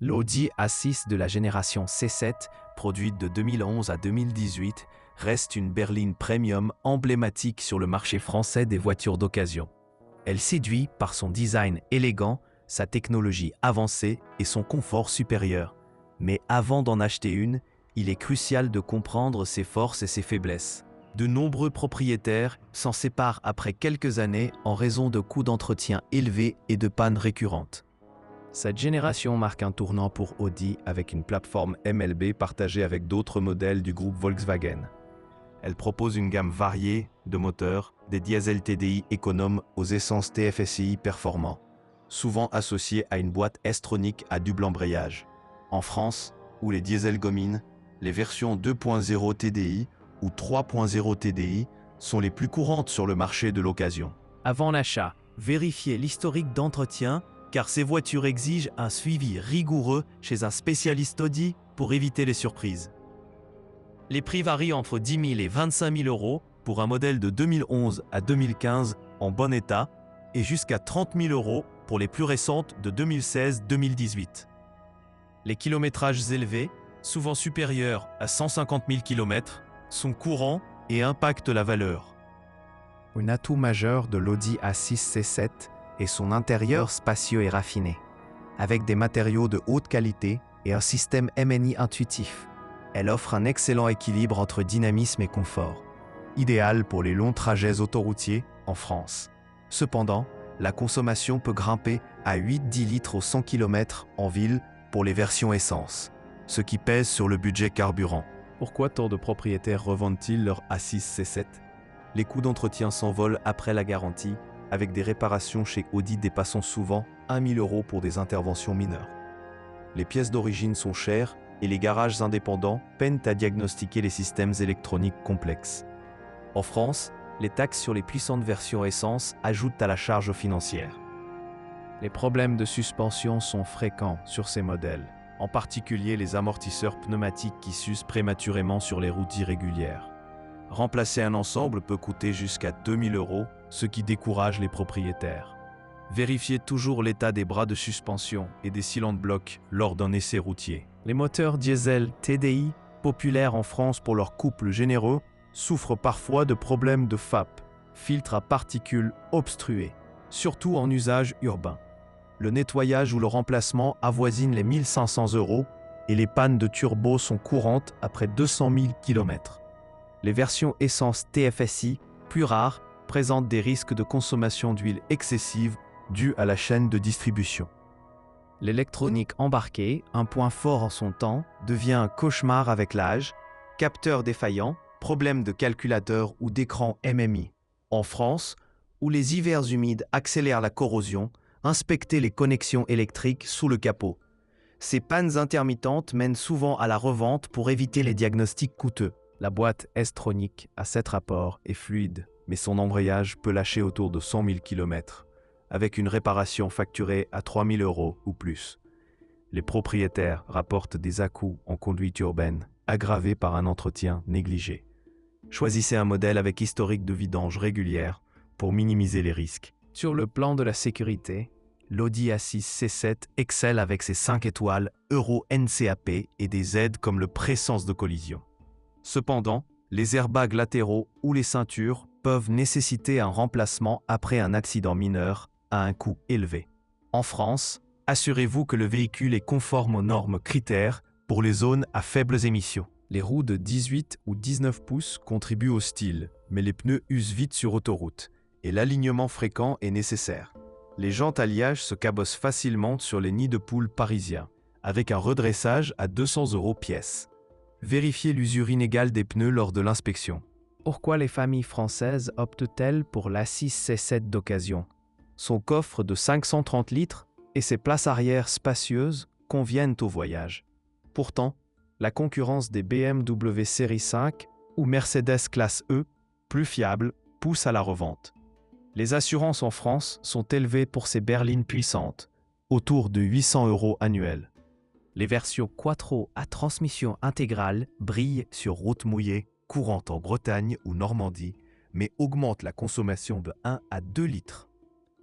L'Audi A6 de la génération C7, produite de 2011 à 2018, reste une berline premium emblématique sur le marché français des voitures d'occasion. Elle séduit par son design élégant, sa technologie avancée et son confort supérieur. Mais avant d'en acheter une, il est crucial de comprendre ses forces et ses faiblesses. De nombreux propriétaires s'en séparent après quelques années en raison de coûts d'entretien élevés et de pannes récurrentes. Cette génération marque un tournant pour Audi avec une plateforme MLB partagée avec d'autres modèles du groupe Volkswagen. Elle propose une gamme variée de moteurs, des diesels TDI économes aux essences TFSI performants, souvent associés à une boîte S-tronique à double embrayage. En France, où les diesels dominent, les versions 2.0 TDI ou 3.0 TDI sont les plus courantes sur le marché de l'occasion. Avant l'achat, vérifiez l'historique d'entretien car ces voitures exigent un suivi rigoureux chez un spécialiste Audi pour éviter les surprises. Les prix varient entre 10 000 et 25 000 euros pour un modèle de 2011 à 2015 en bon état et jusqu'à 30 000 euros pour les plus récentes de 2016-2018. Les kilométrages élevés, souvent supérieurs à 150 000 km, sont courants et impactent la valeur. Un atout majeur de l'Audi A6 C7 est son intérieur spacieux et raffiné, avec des matériaux de haute qualité et un système MNI intuitif. Elle offre un excellent équilibre entre dynamisme et confort, idéal pour les longs trajets autoroutiers en France. Cependant, la consommation peut grimper à 8-10 litres au 100 km en ville pour les versions essence, ce qui pèse sur le budget carburant. Pourquoi tant de propriétaires revendent-ils leur A6 C7 ? Les coûts d'entretien s'envolent après la garantie, avec des réparations chez Audi dépassant souvent 1 000 euros pour des interventions mineures. Les pièces d'origine sont chères et les garages indépendants peinent à diagnostiquer les systèmes électroniques complexes. En France, les taxes sur les puissantes versions essence ajoutent à la charge financière. Les problèmes de suspension sont fréquents sur ces modèles, en particulier les amortisseurs pneumatiques qui s'usent prématurément sur les routes irrégulières. Remplacer un ensemble peut coûter jusqu'à 2 000 euros, ce qui décourage les propriétaires. Vérifiez toujours l'état des bras de suspension et des cylindres blocs lors d'un essai routier. Les moteurs diesel TDI, populaires en France pour leur couple généreux, souffrent parfois de problèmes de FAP, filtre à particules obstrués, surtout en usage urbain. Le nettoyage ou le remplacement avoisine les 1 500 euros et les pannes de turbo sont courantes après 200 000 km. Les versions essence TFSI, plus rares, présentent des risques de consommation d'huile excessive dus à la chaîne de distribution. L'électronique embarquée, un point fort en son temps, devient un cauchemar avec l'âge, capteurs défaillants, problèmes de calculateur ou d'écran MMI. En France, où les hivers humides accélèrent la corrosion, inspectez les connexions électriques sous le capot. Ces pannes intermittentes mènent souvent à la revente pour éviter les diagnostics coûteux. La boîte S-tronique à 7 rapports est fluide, mais son embrayage peut lâcher autour de 100 000 km, avec une réparation facturée à 3 000 euros ou plus. Les propriétaires rapportent des à-coups en conduite urbaine, aggravés par un entretien négligé. Choisissez un modèle avec historique de vidange régulière pour minimiser les risques. Sur le plan de la sécurité, l'Audi A6 C7 excelle avec ses 5 étoiles Euro NCAP et des aides comme le pré-sens de collision. Cependant, les airbags latéraux ou les ceintures peuvent nécessiter un remplacement après un accident mineur à un coût élevé. En France, assurez-vous que le véhicule est conforme aux normes critères pour les zones à faibles émissions. Les roues de 18 ou 19 pouces contribuent au style, mais les pneus usent vite sur autoroute et l'alignement fréquent est nécessaire. Les jantes alliages se cabossent facilement sur les nids de poules parisiens, avec un redressage à 200 euros pièce. Vérifiez l'usure inégale des pneus lors de l'inspection. Pourquoi les familles françaises optent-elles pour l'A6 C7 d'occasion ? Son coffre de 530 litres et ses places arrière spacieuses conviennent au voyage. Pourtant, la concurrence des BMW Série 5 ou Mercedes Classe E, plus fiables, pousse à la revente. Les assurances en France sont élevées pour ces berlines puissantes, autour de 800 euros annuels. Les versions Quattro à transmission intégrale brillent sur route mouillée, courantes en Bretagne ou Normandie, mais augmentent la consommation de 1 à 2 litres.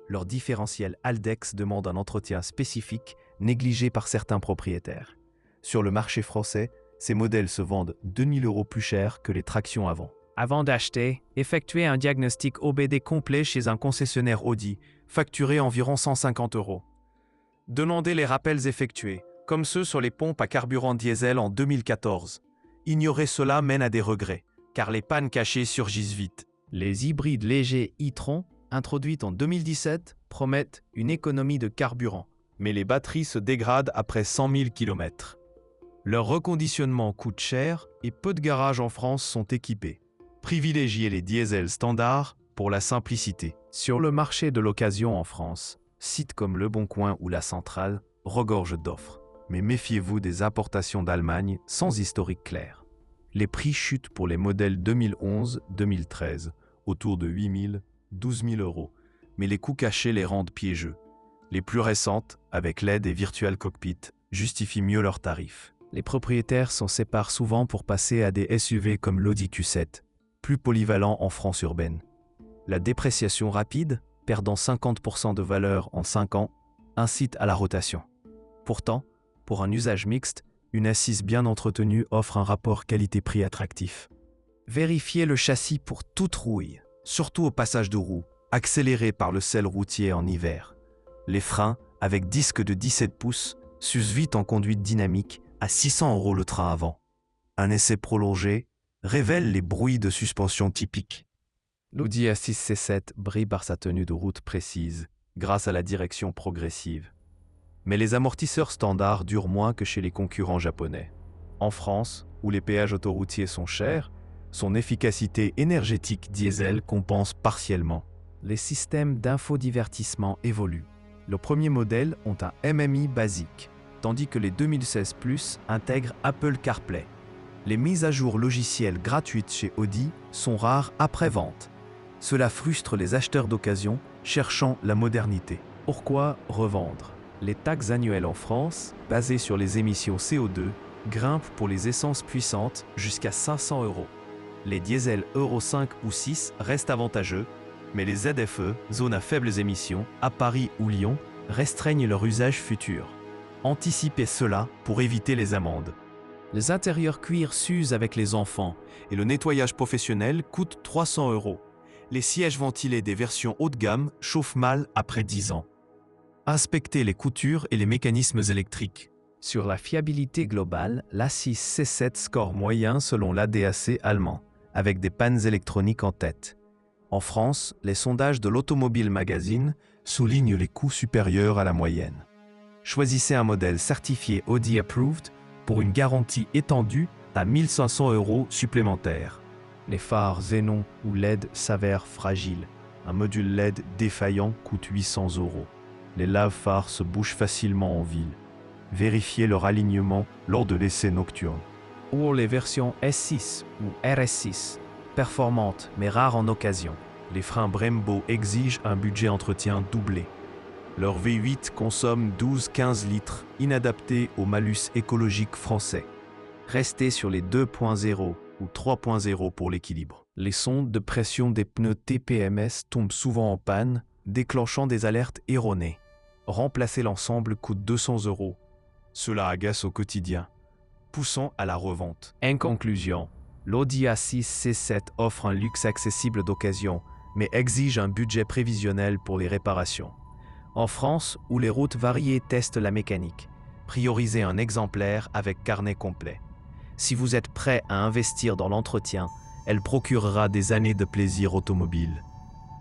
Leur différentiel Aldex demande un entretien spécifique, négligée par certains propriétaires. Sur le marché français, ces modèles se vendent 2 000 € plus cher que les tractions avant. Avant d'acheter, effectuez un diagnostic OBD complet chez un concessionnaire Audi, facturé environ 150 €. Demandez les rappels effectués, comme ceux sur les pompes à carburant diesel en 2014. Ignorer cela mène à des regrets, car les pannes cachées surgissent vite. Les hybrides légers e-tron, introduits en 2017, promettent une économie de carburant, mais les batteries se dégradent après 100 000 km. Leur reconditionnement coûte cher et peu de garages en France sont équipés. Privilégiez les diesels standards pour la simplicité. Sur le marché de l'occasion en France, sites comme Le Bon Coin ou La Centrale regorgent d'offres. Mais méfiez-vous des importations d'Allemagne sans historique clair. Les prix chutent pour les modèles 2011-2013, autour de 8 000, 12 000 €, mais les coûts cachés les rendent piégeux. Les plus récentes, avec LED et Virtual Cockpit, justifient mieux leurs tarifs. Les propriétaires s'en séparent souvent pour passer à des SUV comme l'Audi Q7, plus polyvalent en France urbaine. La dépréciation rapide, perdant 50% de valeur en 5 ans, incite à la rotation. Pourtant, pour un usage mixte, une assise bien entretenue offre un rapport qualité-prix attractif. Vérifiez le châssis pour toute rouille, surtout au passage de roue, accéléré par le sel routier en hiver. Les freins, avec disque de 17 pouces, s'usent vite en conduite dynamique à 600 € le train avant. Un essai prolongé révèle les bruits de suspension typiques. L'Audi A6 C7 brille par sa tenue de route précise, grâce à la direction progressive. Mais les amortisseurs standards durent moins que chez les concurrents japonais. En France, où les péages autoroutiers sont chers, son efficacité énergétique diesel compense partiellement. Les systèmes d'infodivertissement évoluent. Les premiers modèles ont un MMI basique, tandis que les 2016 Plus intègrent Apple CarPlay. Les mises à jour logicielles gratuites chez Audi sont rares après-vente. Cela frustre les acheteurs d'occasion cherchant la modernité. Pourquoi revendre ? Les taxes annuelles en France, basées sur les émissions CO2, grimpent pour les essences puissantes jusqu'à 500 €. Les diesels Euro 5 ou 6 restent avantageux, mais les ZFE, zones à faibles émissions, à Paris ou Lyon, restreignent leur usage futur. Anticipez cela pour éviter les amendes. Les intérieurs cuir s'usent avec les enfants et le nettoyage professionnel coûte 300 €. Les sièges ventilés des versions haut de gamme chauffent mal après 10 ans. Inspectez les coutures et les mécanismes électriques. Sur la fiabilité globale, l'A6 C7 score moyen selon l'ADAC allemand, avec des pannes électroniques en tête. En France, les sondages de l'Automobile Magazine soulignent les coûts supérieurs à la moyenne. Choisissez un modèle certifié Audi Approved pour une garantie étendue à 1 500 € supplémentaires. Les phares xénon ou LED s'avèrent fragiles. Un module LED défaillant coûte 800 €. Les lave-phares se bougent facilement en ville. Vérifiez leur alignement lors de l'essai nocturne. Pour les versions S6 ou RS6, performantes mais rares en occasion, les freins Brembo exigent un budget entretien doublé. Leur V8 consomme 12-15 litres, inadapté au malus écologique français. Restez sur les 2.0 ou 3.0 pour l'équilibre. Les sondes de pression des pneus TPMS tombent souvent en panne, déclenchant des alertes erronées. Remplacer l'ensemble coûte 200 €. Cela agace au quotidien, poussant à la revente. En conclusion, l'Audi A6 C7 offre un luxe accessible d'occasion, mais exige un budget prévisionnel pour les réparations. En France, où les routes variées testent la mécanique, priorisez un exemplaire avec carnet complet. Si vous êtes prêt à investir dans l'entretien, elle procurera des années de plaisir automobile.